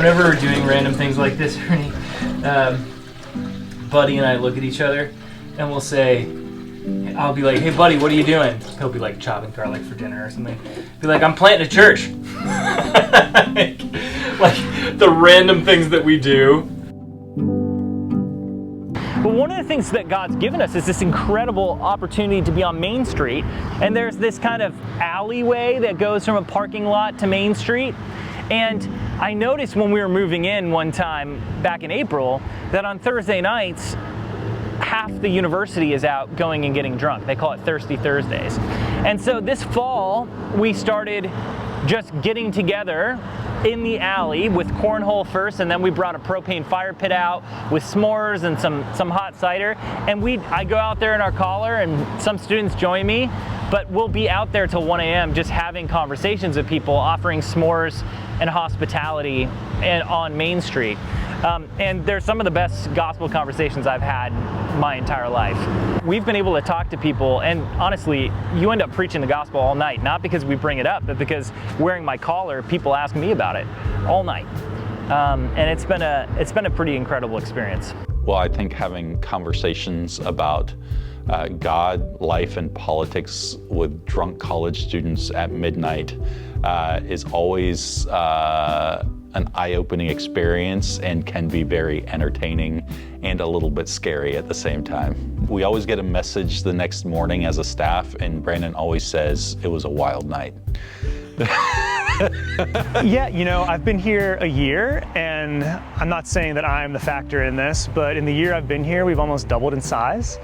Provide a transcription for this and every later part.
whenever we're doing random things like this, Buddy and I look at each other and we'll say, I'll be like, hey buddy, what are you doing? He'll be like chopping garlic for dinner or something. Be like, I'm planting a church. like the random things that we do. But one of the things that God's given us is this incredible opportunity to be on Main Street. And there's this kind of alleyway that goes from a parking lot to Main Street. And I noticed when we were moving in one time back in April that on Thursday nights, half the university is out going and getting drunk. They call it Thirsty Thursdays. And so this fall, we started just getting together in the alley with cornhole first, and then we brought a propane fire pit out with s'mores and some hot cider. And I go out there in our collar, and some students join me, but we'll be out there till 1 a.m. just having conversations with people, offering s'mores and hospitality on Main Street. And they're some of the best gospel conversations I've had my entire life. We've been able to talk to people, and honestly, you end up preaching the gospel all night, not because we bring it up, but because wearing my collar, people ask me about it all night. And it's been a pretty incredible experience. Well, I think having conversations about God, life, and politics with drunk college students at midnight is always an eye-opening experience and can be very entertaining and a little bit scary at the same time. We always get a message the next morning as a staff, and Brandon always says it was a wild night. Yeah, you know, I've been here a year, and I'm not saying that I'm the factor in this, but in the year I've been here, we've almost doubled in size.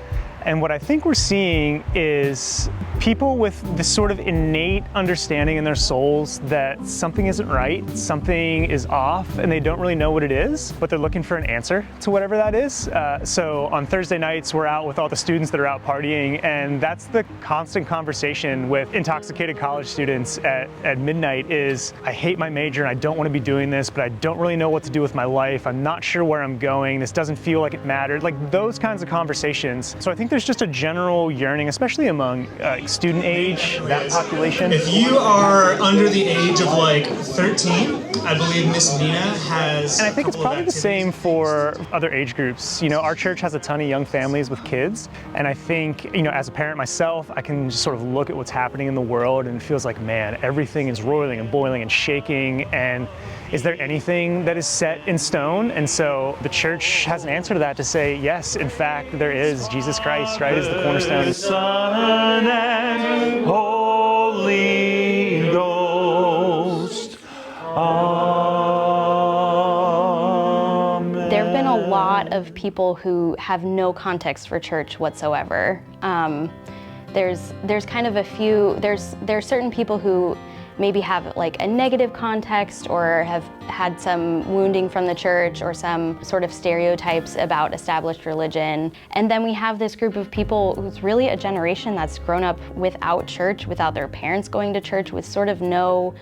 And what I think we're seeing is people with this sort of innate understanding in their souls that something isn't right, something is off, and they don't really know what it is, but they're looking for an answer to whatever that is. So on Thursday nights, we're out with all the students that are out partying, and that's the constant conversation with intoxicated college students at midnight is, I hate my major and I don't want to be doing this, but I don't really know what to do with my life. I'm not sure where I'm going. This doesn't feel like it mattered. Like those kinds of conversations. So I think there's just a general yearning, especially among student age, that population. If you are under the age of like 13, I believe Miss Nina has. And I think it's probably the same for other age groups. You know, our church has a ton of young families with kids, and I think, you know, as a parent myself, I can just sort of look at what's happening in the world, and it feels like, man, everything is roiling and boiling and shaking, and is there anything that is set in stone? And so the church has an answer to that, to say, yes, in fact, there is. Jesus Christ, right, is the cornerstone. Son and Holy Ghost. Amen. There have been a lot of people who have no context for church whatsoever. There's kind of a few, there's certain people who maybe have like a negative context or have had some wounding from the church or some sort of stereotypes about established religion. And then we have this group of people who's really a generation that's grown up without church, without their parents going to church, with sort of no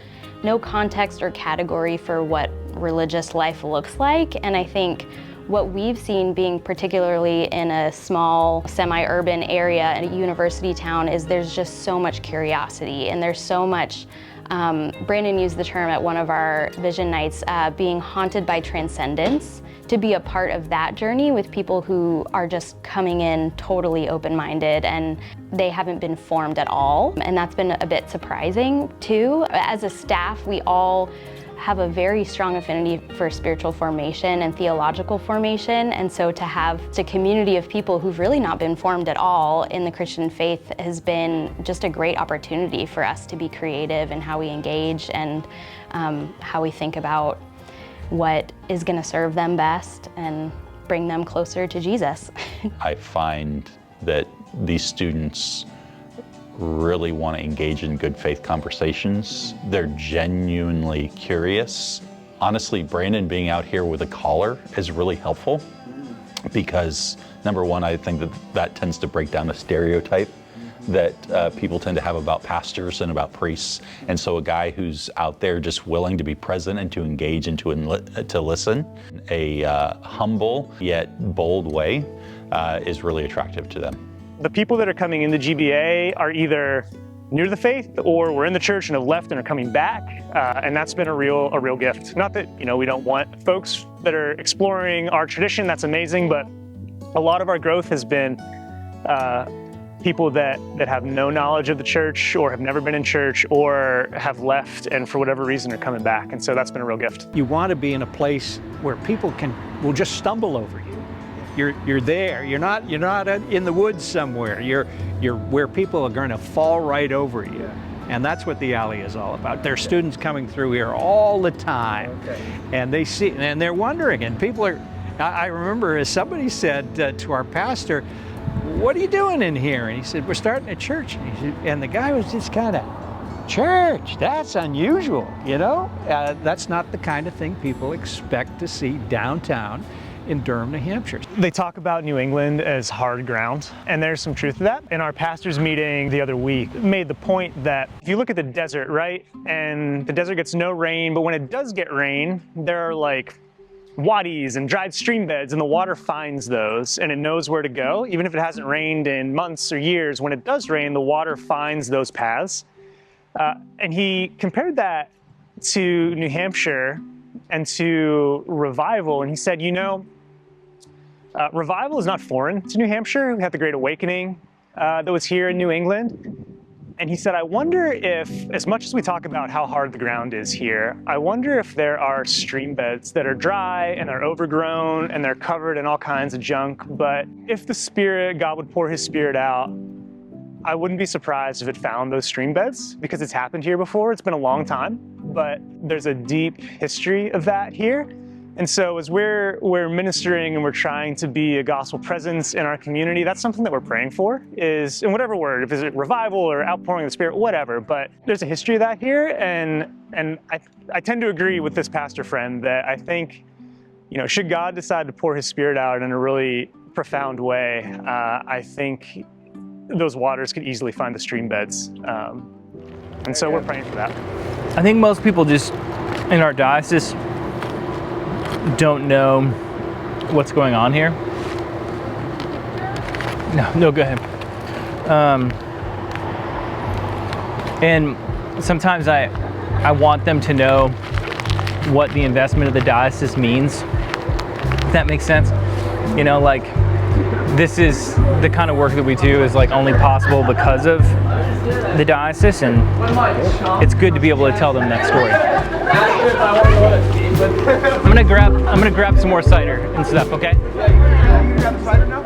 context or category for what religious life looks like. And I think what we've seen, being particularly in a small, semi-urban area in a university town, is there's just so much curiosity, and there's so much, Brandon used the term at one of our vision nights, being haunted by transcendence, to be a part of that journey with people who are just coming in totally open-minded and they haven't been formed at all. And that's been a bit surprising too. As a staff, we all have a very strong affinity for spiritual formation and theological formation, and so to have a community of people who've really not been formed at all in the Christian faith has been just a great opportunity for us to be creative in how we engage and how we think about what is going to serve them best and bring them closer to Jesus. I find that these students really want to engage in good faith conversations. They're genuinely curious. Honestly, Brandon being out here with a collar is really helpful because, number one, I think that tends to break down the stereotype that people tend to have about pastors and about priests. And so a guy who's out there just willing to be present and to engage and to listen, a humble yet bold way is really attractive to them. The people that are coming into GBA are either new to the faith, or were in the church and have left and are coming back, and that's been a real gift. Not that, you know, we don't want folks that are exploring our tradition, that's amazing, but a lot of our growth has been people that have no knowledge of the church, or have never been in church, or have left and for whatever reason are coming back, and so that's been a real gift. You want to be in a place where people will just stumble over you. You're there. You're not in the woods somewhere. You're where people are going to fall right over you. And that's what the alley is all about. There's students coming through here all the time, and they see, and they're wondering, and people are, I remember as somebody said to our pastor, "What are you doing in here?" And he said, "We're starting a church." And the guy was just kind of, "Church, that's unusual, you know?" That's not the kind of thing people expect to see downtown in Durham, New Hampshire. They talk about New England as hard ground, and there's some truth to that. In our pastors' meeting the other week, made the point that if you look at the desert, right, and the desert gets no rain, but when it does get rain, there are like wadis and dried stream beds, and the water finds those, and it knows where to go. Even if it hasn't rained in months or years, when it does rain, the water finds those paths. And he compared that to New Hampshire and to revival, and he said, you know, revival is not foreign to New Hampshire. We had the Great Awakening that was here in New England. And he said, I wonder if, as much as we talk about how hard the ground is here, I wonder if there are stream beds that are dry and are overgrown and they're covered in all kinds of junk. But if the Spirit, God would pour His Spirit out, I wouldn't be surprised if it found those stream beds, because it's happened here before. It's been a long time, but there's a deep history of that here. And so as we're ministering and we're trying to be a gospel presence in our community, that's something that we're praying for, is in whatever word, if it's revival or outpouring of the Spirit, whatever. But there's a history of that here, and I tend to agree with this pastor friend that I think, you know, should God decide to pour His Spirit out in a really profound way, I think those waters could easily find the stream beds. And so we're praying for that. I think most people just in our diocese don't know what's going on here. No, go ahead. And sometimes I want them to know what the investment of the diocese means, if that makes sense. You know, like, this is the kind of work that we do is like only possible because of the diocese, and it's good to be able to tell them that story. I'm gonna grab some more cider and stuff, okay? Yeah, you grab the cider now?